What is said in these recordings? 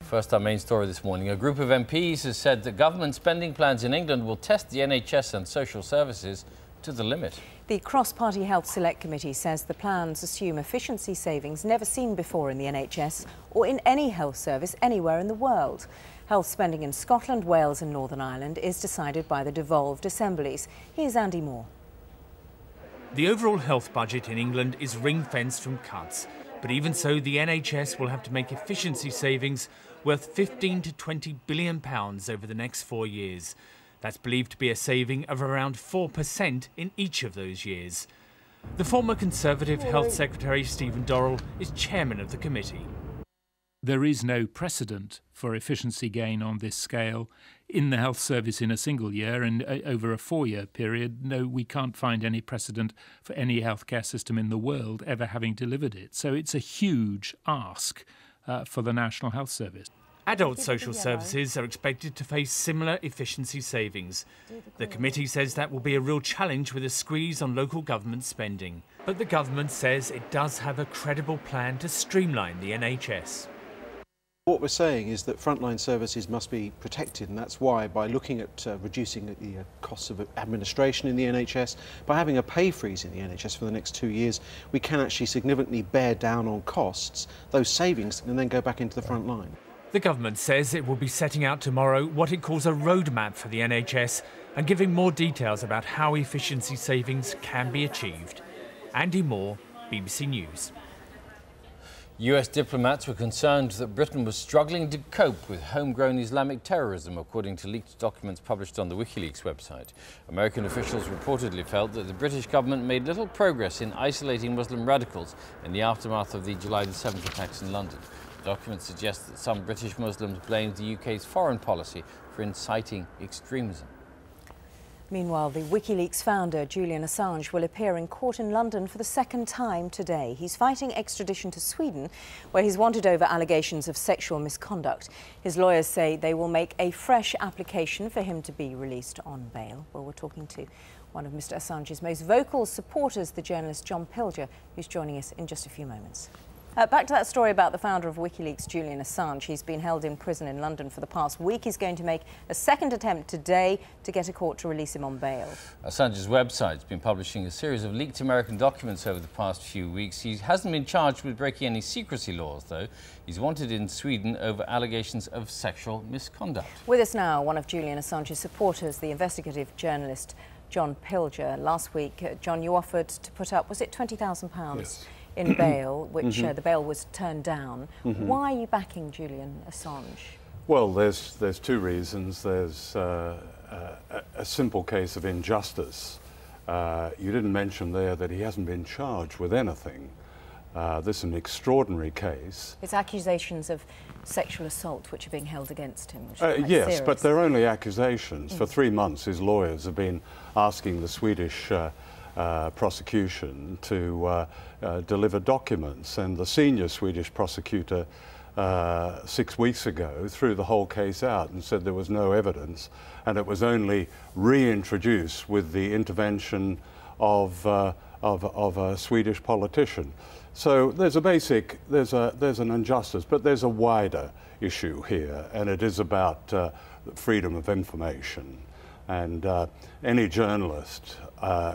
First, our main story this morning. A group of MPs has said that government spending plans in England will test the NHS and social services to the limit. The Cross-Party Health Select Committee says the plans assume efficiency savings never seen before in the NHS or in any health service anywhere in the world. Health spending in Scotland, Wales and Northern Ireland is decided by the devolved assemblies. Here's Andy Moore. The overall health budget in England is ring-fenced from cuts, but even so the NHS will have to make efficiency savings worth £15 to £20 billion over the next 4 years. That's believed to be a saving of around 4% in each of those years. The former Conservative Health Secretary Stephen Dorrell is chairman of the committee. There is no precedent for efficiency gain on this scale in the health service in a single year, and over a 4-year period, no, we can't find any precedent for any healthcare system in the world ever having delivered it. So it's a huge ask for the National Health Service. Adult social services are expected to face similar efficiency savings. The committee says that will be a real challenge with a squeeze on local government spending. But the government says it does have a credible plan to streamline the NHS. What we're saying is that frontline services must be protected, and that's why, by looking at reducing the costs of administration in the NHS, by having a pay freeze in the NHS for the next 2 years, we can actually significantly bear down on costs. Those savings can then go back into the front line. The government says it will be setting out tomorrow what it calls a roadmap for the NHS and giving more details about how efficiency savings can be achieved. Andy Moore, BBC News. US diplomats were concerned that Britain was struggling to cope with homegrown Islamic terrorism, according to leaked documents published on the WikiLeaks website. American officials reportedly felt that the British government made little progress in isolating Muslim radicals in the aftermath of the July the 7th attacks in London. The documents suggest that some British Muslims blamed the UK's foreign policy for inciting extremism. Meanwhile, the WikiLeaks founder, Julian Assange, will appear in court in London for the second time today. He's fighting extradition to Sweden, where he's wanted over allegations of sexual misconduct. His lawyers say they will make a fresh application for him to be released on bail. Well, we're talking to one of Mr. Assange's most vocal supporters, the journalist John Pilger, who's joining us in just a few moments. Back to that story about the founder of WikiLeaks, Julian Assange. He's been held in prison in London for the past week. He's going to make a second attempt today to get a court to release him on bail. Assange's website's been publishing a series of leaked American documents over the past few weeks. He hasn't been charged with breaking any secrecy laws, though. He's wanted in Sweden over allegations of sexual misconduct. With us now, one of Julian Assange's supporters, the investigative journalist John Pilger. Last week, John, you offered to put up, was it £20,000? Yes. In bail, which the bail was turned down. Why are you backing Julian Assange? Well, there's two reasons. There's a simple case of injustice. You didn't mention there that he hasn't been charged with anything. This is an extraordinary case. It's accusations of sexual assault which are being held against him. Which yes, serious. But they're only accusations. For 3 months, his lawyers have been asking the Swedish prosecution to deliver documents, and the senior Swedish prosecutor 6 weeks ago threw the whole case out and said there was no evidence, and it was only reintroduced with the intervention of a Swedish politician. So there's there's an injustice, but there's a wider issue here, and it is about freedom of information. And any journalist,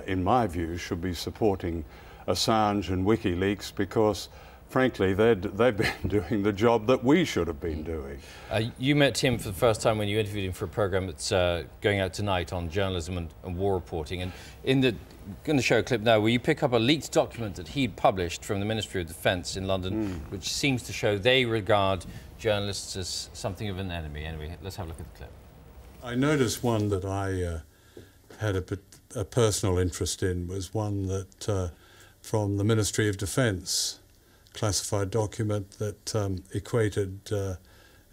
in my view, should be supporting Assange and WikiLeaks because, frankly, they've been doing the job that we should have been doing. You met him for the first time when you interviewed him for a programme that's going out tonight on journalism and war reporting. And I'm going to show a clip now where you pick up a leaked document that he'd published from the Ministry of Defence in London, which seems to show they regard journalists as something of an enemy. Anyway, let's have a look at the clip. I noticed one that I had a personal interest in was one that from the Ministry of Defence, classified document that equated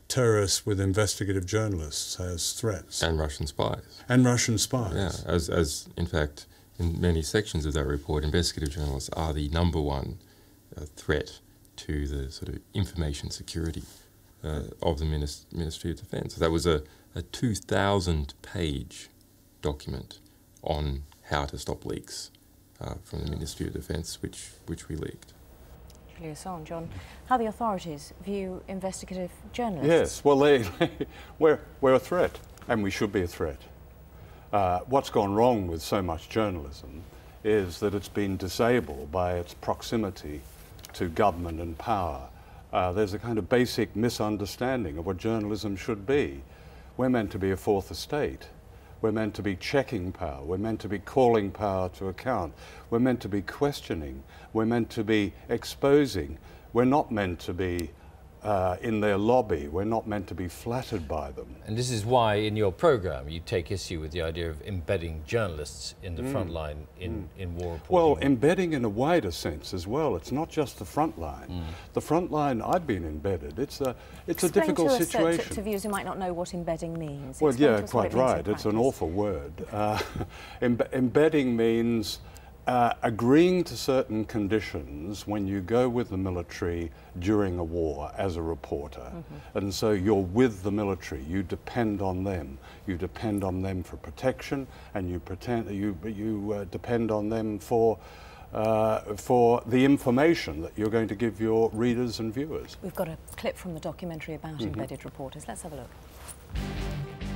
terrorists with investigative journalists as threats. And Russian spies. And Russian spies. Yeah, as in fact, in many sections of that report, investigative journalists are the #1 threat to the sort of information security of the Ministry of Defence. So that was a 2,000-page document on how to stop leaks from the Ministry of Defence, which we leaked. Julian Assange, John, how the authorities view investigative journalists. Yes, well, we're a threat, and we should be a threat. What's gone wrong with so much journalism is that it's been disabled by its proximity to government and power. There's a kind of basic misunderstanding of what journalism should be. We're meant to be a fourth estate. We're meant to be checking power. We're meant to be calling power to account. We're meant to be questioning. We're meant to be exposing. We're not meant to be in their lobby. We're not meant to be flattered by them. And this is why in your programme you take issue with the idea of embedding journalists in the front line in war reporting. Well, embedding in a wider sense as well. It's not just the front line. The front line, I've been embedded. It's a difficult situation. To viewers who might not know what embedding means. Well, yeah, quite right. It's an awful word. Embedding means agreeing to certain conditions when you go with the military during a war as a reporter. And so you're with the military, you depend on them. You depend on them for protection, and you depend on them for the information that you're going to give your readers and viewers. We've got a clip from the documentary about embedded reporters. Let's have a look.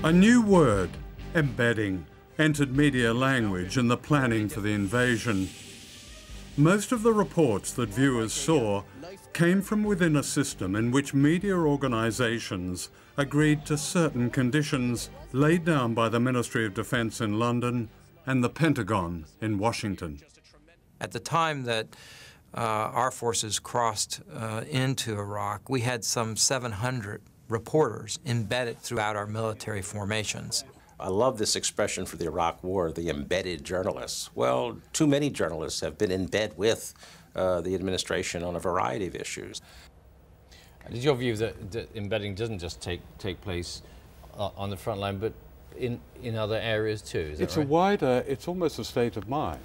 A new word, embedding, entered media language in the planning for the invasion. Most of the reports that viewers saw came from within a system in which media organisations agreed to certain conditions laid down by the Ministry of Defence in London and the Pentagon in Washington. At the time that our forces crossed into Iraq, we had some 700 reporters embedded throughout our military formations. I love this expression for the Iraq War, the embedded journalists. Well, too many journalists have been in bed with the administration on a variety of issues. Is your view that embedding doesn't just take place on the front line, but in other areas too? Is that right? It's almost a state of mind.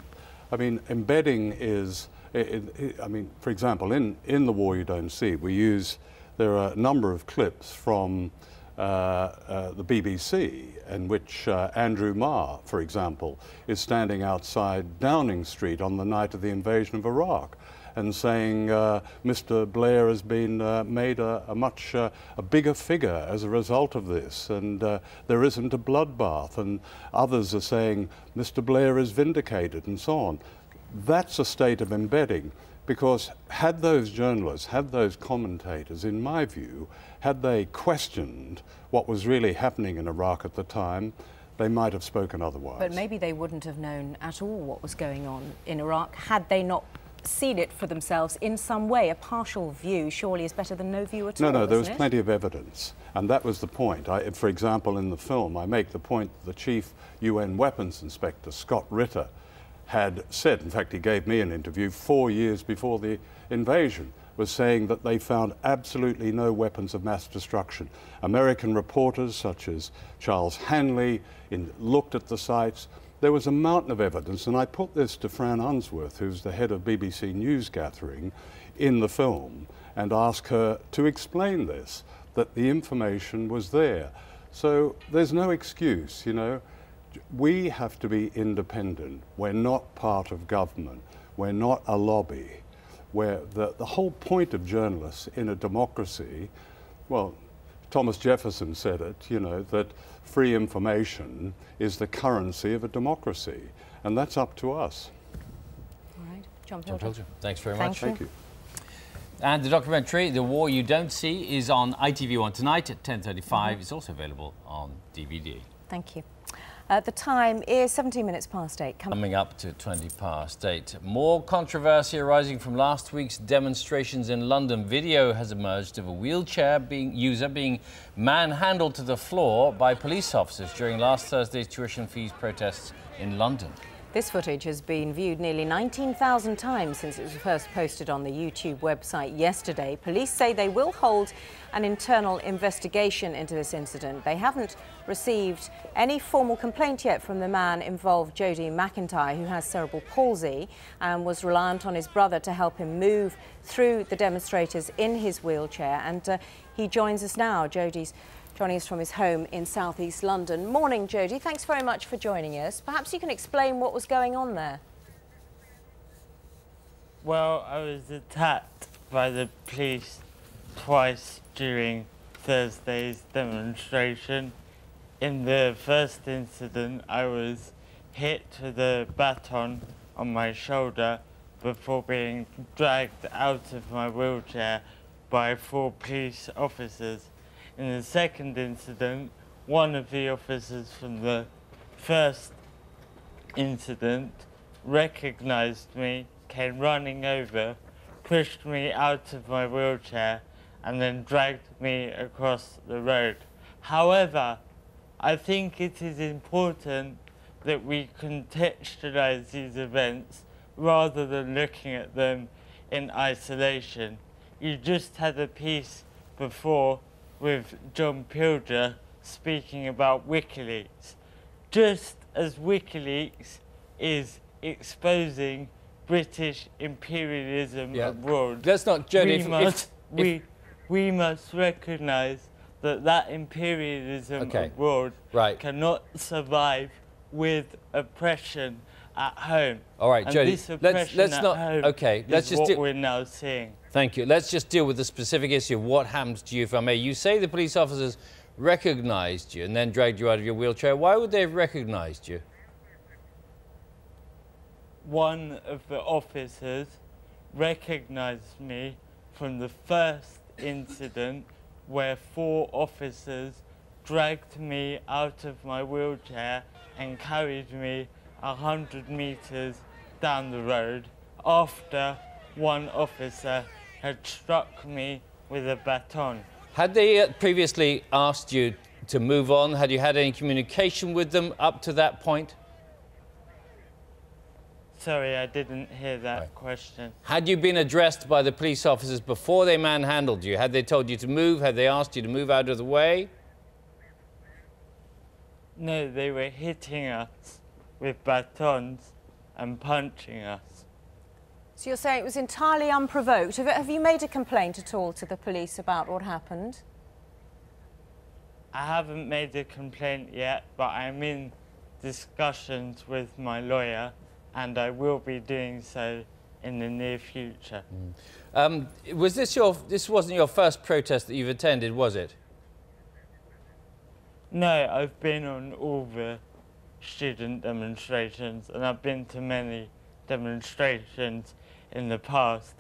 I mean, embedding is, I mean, for example, in The War You Don't See, there are a number of clips from the BBC in which Andrew Marr, for example, is standing outside Downing Street on the night of the invasion of Iraq and saying Mr. Blair has been made a much bigger figure as a result of this, and there isn't a bloodbath, and others are saying Mr. Blair is vindicated and so on. That's a state of embedding. Because had those journalists, had those commentators, in my view, had they questioned what was really happening in Iraq at the time, they might have spoken otherwise. But maybe they wouldn't have known at all what was going on in Iraq had they not seen it for themselves in some way. A partial view surely is better than no view at all. No, there was plenty of evidence, and that was the point. For example, in the film, I make the point that the chief UN weapons inspector, Scott Ritter, had said, in fact he gave me an interview 4 years before the invasion, was saying that they found absolutely no weapons of mass destruction. American reporters such as Charles Hanley looked at the sites. There was a mountain of evidence, and I put this to Fran Unsworth, who's the head of BBC News Gathering, in the film, and asked her to explain this, that the information was there. So there's no excuse, you know. We have to be independent. We're not part of government. We're not a lobby. The whole point of journalists in a democracy, well, Thomas Jefferson said it, you know, that free information is the currency of a democracy, and that's up to us. All right, John Pilger. Thanks very much. Thank you. And the documentary, The War You Don't See, is on ITV1 tonight at 10:35. It's also available on DVD. Thank you. The time is 17 minutes past 8. Coming up to 20 past 8. More controversy arising from last week's demonstrations in London. Video has emerged of a wheelchair user being manhandled to the floor by police officers during last Thursday's tuition fees protests in London. This footage has been viewed nearly 19,000 times since it was first posted on the YouTube website yesterday. Police say they will hold an internal investigation into this incident. They haven't received any formal complaint yet from the man involved, Jody McIntyre, who has cerebral palsy and was reliant on his brother to help him move through the demonstrators in his wheelchair. And he joins us now. Jody's joining us from his home in southeast London. Morning, Jody. Thanks very much for joining us. Perhaps you can explain what was going on there. Well, I was attacked by the police twice during Thursday's demonstration. In the first incident, I was hit with a baton on my shoulder before being dragged out of my wheelchair by 4 police officers. In the second incident, one of the officers from the first incident recognized me, came running over, pushed me out of my wheelchair, and then dragged me across the road. However, I think it is important that we contextualize these events rather than looking at them in isolation. You just had a piece before with John Pilger speaking about WikiLeaks. Just as WikiLeaks is exposing British imperialism abroad, let's not, Jody, we must recognise that imperialism abroad cannot survive with oppression at home. All right, and Jody, this oppression let's at not. home Okay, let's is just. What we're now seeing. Thank you. Let's just deal with the specific issue of what happened to you, if I may. You say the police officers recognised you and then dragged you out of your wheelchair. Why would they have recognised you? One of the officers recognised me from the first incident where 4 officers dragged me out of my wheelchair and carried me 100 metres down the road after one officer had struck me with a baton. Had they previously asked you to move on? Had you had any communication with them up to that point? Sorry, I didn't hear that question. Had you been addressed by the police officers before they manhandled you? Had they told you to move? Had they asked you to move out of the way? No, they were hitting us with batons and punching us. So you're saying it was entirely unprovoked. Have you made a complaint at all to the police about what happened? I haven't made a complaint yet, but I'm in discussions with my lawyer, and I will be doing so in the near future. This wasn't your first protest that you've attended, was it? No, I've been on all the student demonstrations, and I've been to many demonstrations in the past.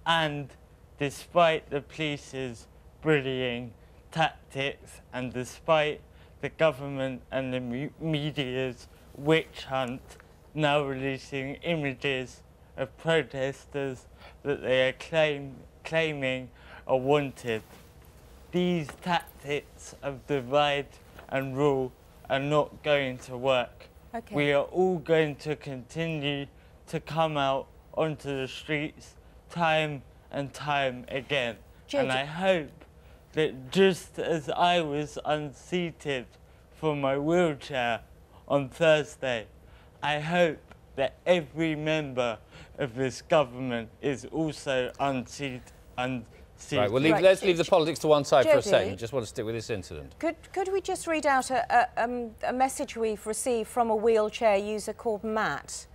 And despite the police's bullying tactics, and despite the government and the media's witch hunt, now releasing images of protesters that they are claiming are wanted, these tactics of divide and rule are not going to work. Okay. We are all going to continue to come out onto the streets time and time again. And I hope that just as I was unseated from my wheelchair on Thursday, I hope that every member of this government is also unseated. Right, well, let's leave the politics to one side for a second. Just want to stick with this incident. Could we just read out a message we've received from a wheelchair user called Matt,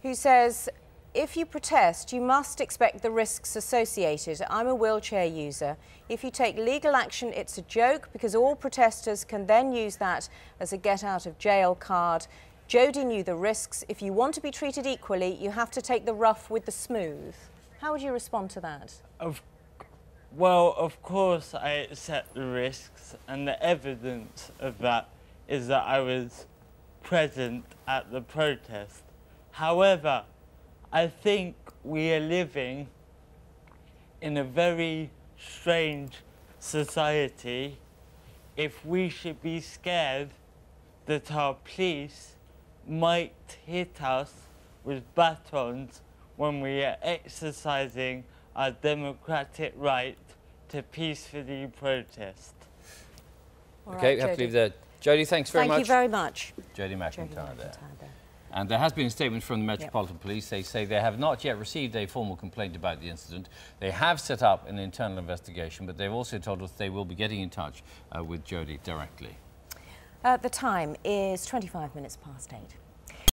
who says, if you protest, you must expect the risks associated. I'm a wheelchair user. If you take legal action, it's a joke, because all protesters can then use that as a get-out-of-jail card. Jody knew the risks. If you want to be treated equally, you have to take the rough with the smooth. How would you respond to that? Well, of course I accept the risks, and the evidence of that is that I was present at the protest. However, I think we are living in a very strange society if we should be scared that our police might hit us with batons when we are exercising our democratic right to peacefully protest. Okay, we have to leave there. Jody, thanks very much. Thank you very much. Jody McIntyre there. And there has been a statement from the Metropolitan Police. They say they have not yet received a formal complaint about the incident. They have set up an internal investigation, but they've also told us they will be getting in touch with Jody directly. The time is 25 minutes past 8.